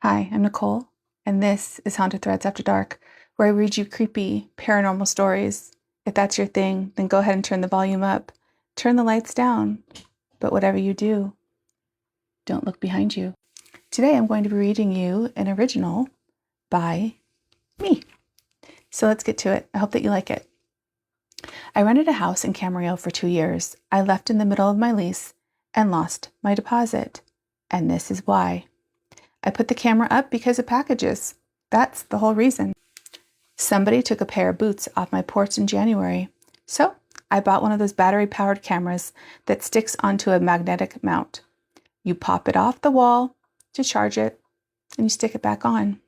Hi, I'm Nicole, and this is Haunted Threads After Dark, where I read you creepy, paranormal stories. If that's your thing, then go ahead and turn the volume up, turn the lights down, but whatever you do, don't look behind you. Today I'm going to be reading you an original by me. So let's get to it. I hope that you like it. I rented a house in Camarillo for 2 years. I left in the middle of my lease and lost my deposit. And this is why. I put the camera up because of packages. That's the whole reason. Somebody took a pair of boots off my porch in January. So I bought one of those battery-powered cameras that sticks onto a magnetic mount. You pop it off the wall to charge it, and you stick it back on.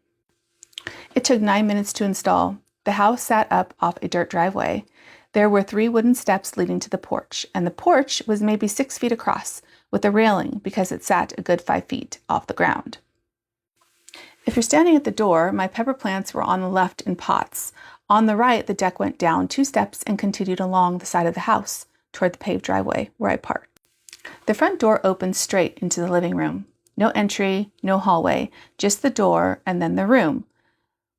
It took 9 minutes to install. The house sat up off a dirt driveway. There were 3 wooden steps leading to the porch, and the porch was maybe 6 feet across with a railing because it sat a good 5 feet off the ground. If you're standing at the door, my pepper plants were on the left in pots. On the right, the deck went down 2 steps and continued along the side of the house toward the paved driveway where I parked. The front door opened straight into the living room. No entry, no hallway, just the door and then the room,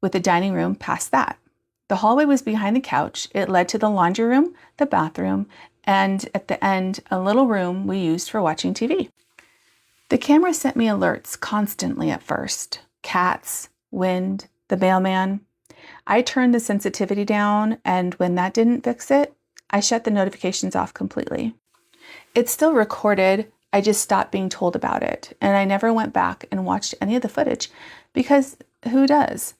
with the dining room past that. The hallway was behind the couch. It led to the laundry room, the bathroom, and at the end, a little room we used for watching TV. The camera sent me alerts constantly at first. Cats, wind, the mailman. I turned the sensitivity down, and when that didn't fix it, I shut the notifications off completely. It still recorded, I just stopped being told about it, and I never went back and watched any of the footage, because who does?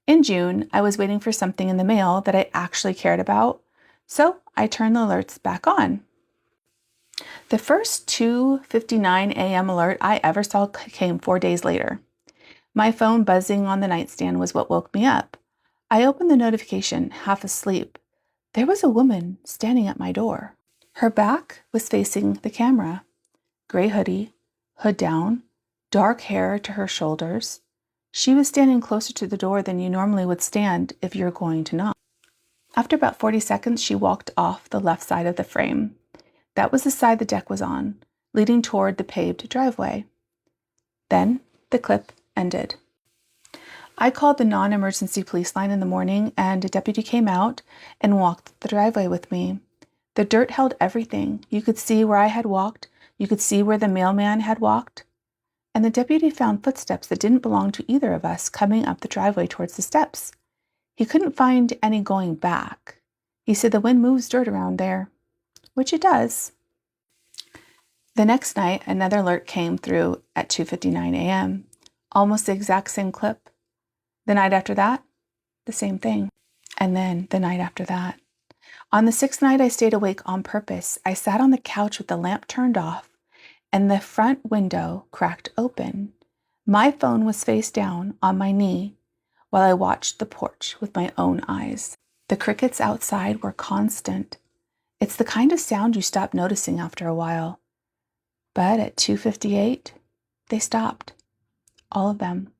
In June, I was waiting for something in the mail that I actually cared about, so I turned the alerts back on. The first 2:59 a.m. alert I ever saw came 4 days later. My phone buzzing on the nightstand was what woke me up. I opened the notification, half asleep. There was a woman standing at my door. Her back was facing the camera. Gray hoodie, hood down, dark hair to her shoulders. She was standing closer to the door than you normally would stand if you're going to knock. After about 40 seconds, she walked off the left side of the frame. That was the side the deck was on, leading toward the paved driveway. Then the clip ended. I called the non-emergency police line in the morning, and a deputy came out and walked the driveway with me. The dirt held everything. You could see where I had walked. You could see where the mailman had walked. And the deputy found footsteps that didn't belong to either of us coming up the driveway towards the steps. He couldn't find any going back. He said the wind moves dirt around there, which it does. The next night, another alert came through at 2:59 a.m., almost the exact same clip. The night after that, the same thing. And then the night after that. On the 6th night, I stayed awake on purpose. I sat on the couch with the lamp turned off and the front window cracked open. My phone was face down on my knee while I watched the porch with my own eyes. The crickets outside were constant. It's the kind of sound you stop noticing after a while. But at 2:58, they stopped. All of them.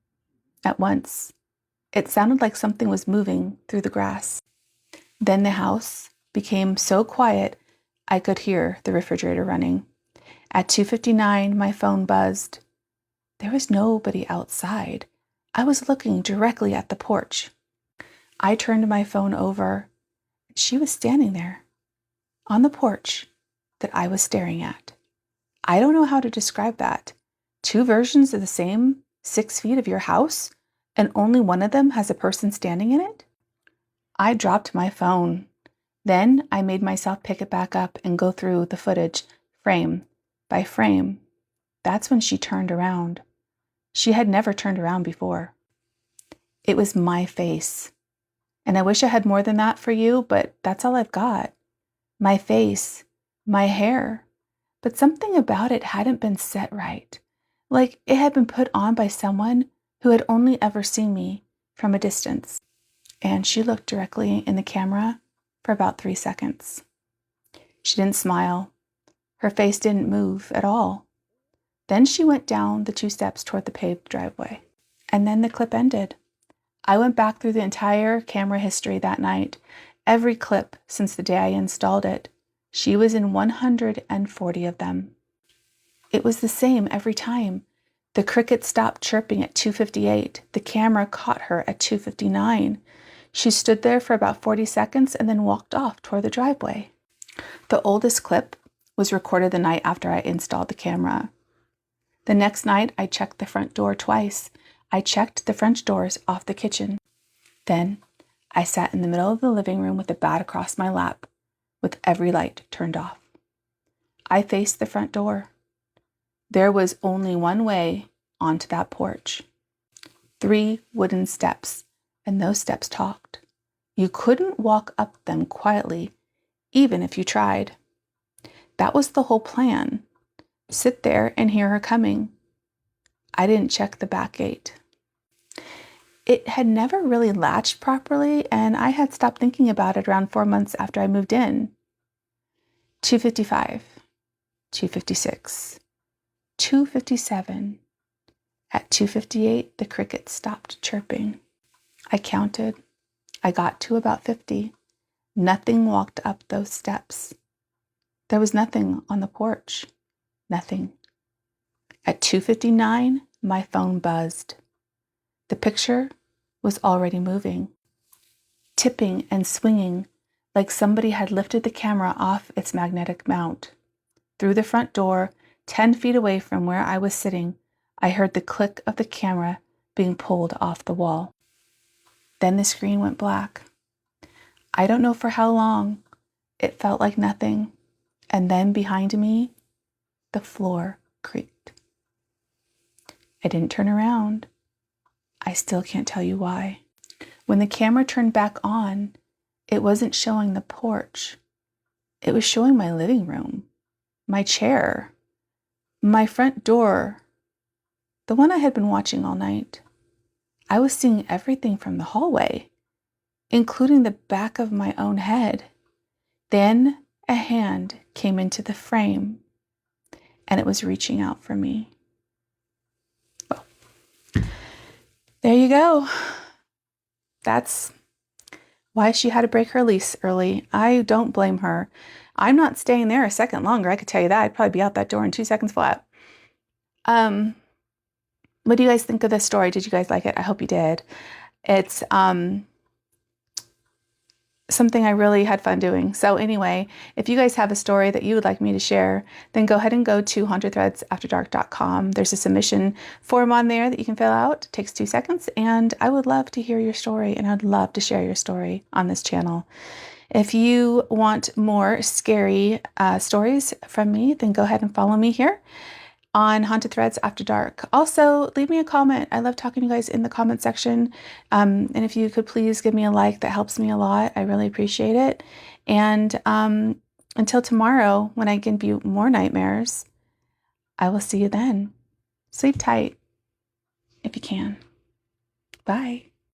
At once. It sounded like something was moving through the grass. Then the house became so quiet I could hear the refrigerator running. At 2:59, my phone buzzed. There was nobody outside. I was looking directly at the porch. I turned my phone over. She was standing there on the porch that I was staring at. I don't know how to describe that. 2 versions of the same 6 feet of your house, and only one of them has a person standing in it? I dropped my phone. Then I made myself pick it back up and go through the footage, frame by frame. That's when she turned around. She had never turned around before. It was my face. And I wish I had more than that for you, but that's all I've got. My face, my hair. But something about it hadn't been set right. Like it had been put on by someone who had only ever seen me from a distance. And she looked directly in the camera for about 3 seconds. She didn't smile. Her face didn't move at all. Then she went down the 2 steps toward the paved driveway. And then the clip ended. I went back through the entire camera history that night, every clip since the day I installed it. She was in 140 of them. It was the same every time. The cricket stopped chirping at 2:58. The camera caught her at 2:59. She stood there for about 40 seconds and then walked off toward the driveway. The oldest clip was recorded the night after I installed the camera. The next night, I checked the front door twice. I checked the French doors off the kitchen. Then, I sat in the middle of the living room with a bat across my lap, with every light turned off. I faced the front door. There was only one way onto that porch. 3 wooden steps, and those steps talked. You couldn't walk up them quietly, even if you tried. That was the whole plan. Sit there and hear her coming. I didn't check the back gate. It had never really latched properly, and I had stopped thinking about it around 4 months after I moved in. 2:55, 2:56, 2:57. At 2:58, the cricket stopped chirping. I counted. I got to about 50. Nothing walked up those steps. There was nothing on the porch. Nothing. At 2:59, my phone buzzed. The picture was already moving, tipping and swinging like somebody had lifted the camera off its magnetic mount. Through the front door, 10 feet away from where I was sitting, I heard the click of the camera being pulled off the wall. Then the screen went black. I don't know for how long. It felt like nothing. And then behind me, the floor creaked. I didn't turn around. I still can't tell you why. When the camera turned back on, it wasn't showing the porch. It was showing my living room, my chair, my front door, the one I had been watching all night. I was seeing everything from the hallway, including the back of my own head. Then a hand came into the frame, and it was reaching out for me. Well, there you go. That's why she had to break her lease early. I don't blame her. I'm not staying there a second longer, I could tell you that. I'd probably be out that door in 2 seconds flat. What do you guys think of this story? Did you guys like it? I hope you did. It's something I really had fun doing. So anyway, if you guys have a story that you would like me to share, then go ahead and go to hauntedthreadsafterdark.com. There's a submission form on there that you can fill out. It takes 2 seconds, and I would love to hear your story, and I'd love to share your story on this channel. If you want more scary stories from me, then go ahead and follow me here on Haunted Threads After Dark. Also, leave me a comment. I love talking to you guys in the comment section. And if you could please give me a like, that helps me a lot. I really appreciate it. And until tomorrow, when I give you more nightmares, I will see you then. Sleep tight if you can. Bye.